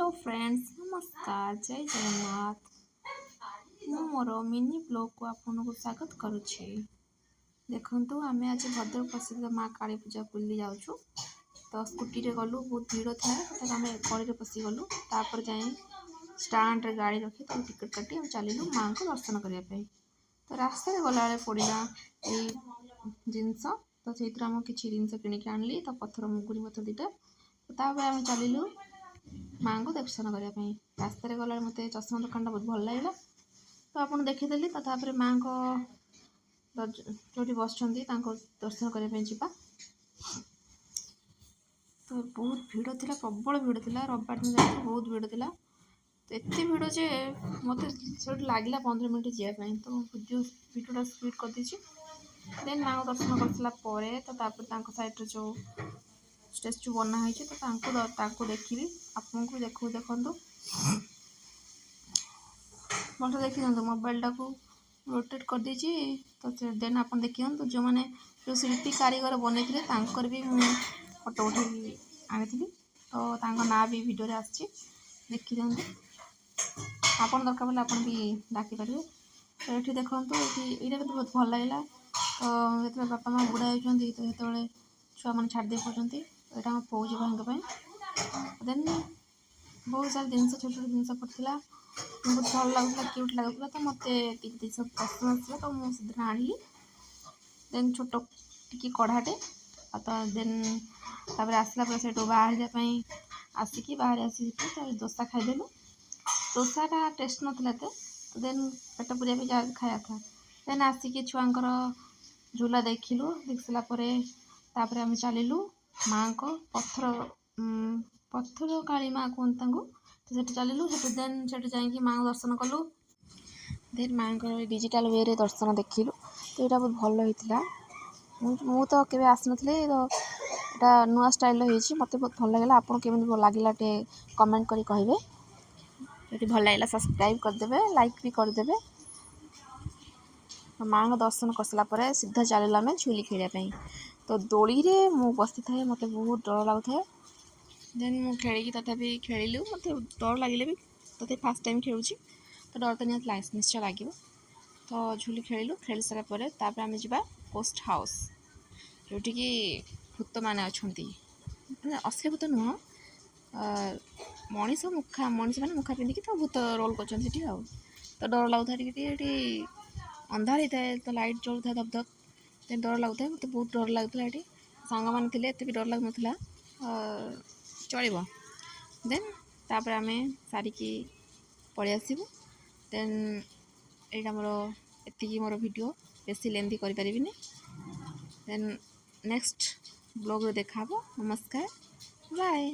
Hello friends नमस्कार जय जगन्नाथ मु मोर मिनी ब्लॉग को आपको स्वागत करुच्ची। देखु आम आज भद्रक प्रसिद्ध माँ काली पूजा बुली जाऊँ तो स्कूटी रे गलु बहुत भीड़ था तथा आम गली पशि गलु तापर जाए स्टाण्ड रे गाड़ी रखी तो टिकट काटी चलू माँ को दर्शन करने। तो रास्ते गला पड़ा जिनस तो से किसी जिनस किणिक आनली तो पत्थर मुगुरी पत्थर दीटा तापर आम चलू माँ को दर्शन करने। रास्ते गला मत चश्मा दुकान बहुत भल लगे तो आपको देखीदेली तो तापर माँ को जो बस दर्शन करने जा तो बहुत भीड़ थी प्रबल भीड़ थी रविवार दिन जाए बहुत भीड़ थी तो एत भीड़ जे मत लगे 15 मिनट जावाई तो भिडियोटा स्पीड कर दीजिए। देन माँ को दर्शन कर सारापर तो सैड्रे जो स्टेचू बनाई तो देखी आपको देखू देखु भल देखी मोबाइल टाक रोटेट कर दीजिए तो देन आप देखी जो मैंने जो शिल्पी कारीगर बनई भी फोटो उठे आनी तो ना भी वीडियो आसी देखी दिखाँ आप दरकार पड़े आप भी डाकिपर। तो ये देखो ये बहुत भल लगे तो जो बापा माँ बुढ़ा होती तो ये छुआ मैंने छाड़ी पाँच यहाँ आम पौज भाई देन बहुत सारा जिन छोट छोट जिन पड़ता बहुत भल लगुला क्यूट लगुला तो मत जिस पसंद आसा तो मुझे आनी देन छोट टी कढ़ाटे तो देन तापर आसला से बाहर आसिकी बाहर आसिक डोसा खाईदेलु। डोसाटा टेस्ट नाला तो देन पेट पूरा भी जहाँ खाया था देन आसिकी छुआंकर झूला देखिलु देख सारापर आम चलू माँ को पत्थर काली माँ कहते तो चलू देन से जाकि माँ को दर्शन कलु देन माँ को डिजिटल वे रे दर्शन देखिलु तो यहाँ बहुत भल होता मु तो केवे आसी नी तो यहाँ नुआ स्टाइल मत बहुत भल लगे आपको केमी लगे कमेंट करी कहे यदि भल लगे सब्सक्राइब करदे लाइक भी करदे। माँ को दर्शन कर सारापर सीधा चलू आम झूली खेलने तो दोली रे मु बसी था मत बहुत डर लगुए देन मु खेल तथापि खेलु मत डर लगे भी तो फास्ट टाइम खेलुँ तो डर तो निश्चय लगे तो झूली खेलु खेल सारापर आम जा पोस्ट हाउस जोटिकी भूत मैंने अच्छा असली भूत नुह मनीष मनीष मैंने मुखा पिंधिकी तो भूत रोल कर तो डर लगुता अंधार होता है तो लाइट जलू था धप धप डर लगुता है मत बहुत डर लगुला ये सांग मैंने थे एत भी डर लगु ना चलो देन तापर आम सारिकी पलि आसबू देन यहाँ मोर एति मोर वीडियो बेसी लेंथी करें देन नेक्स्ट ब्लॉग देखा नमस्कार बाय।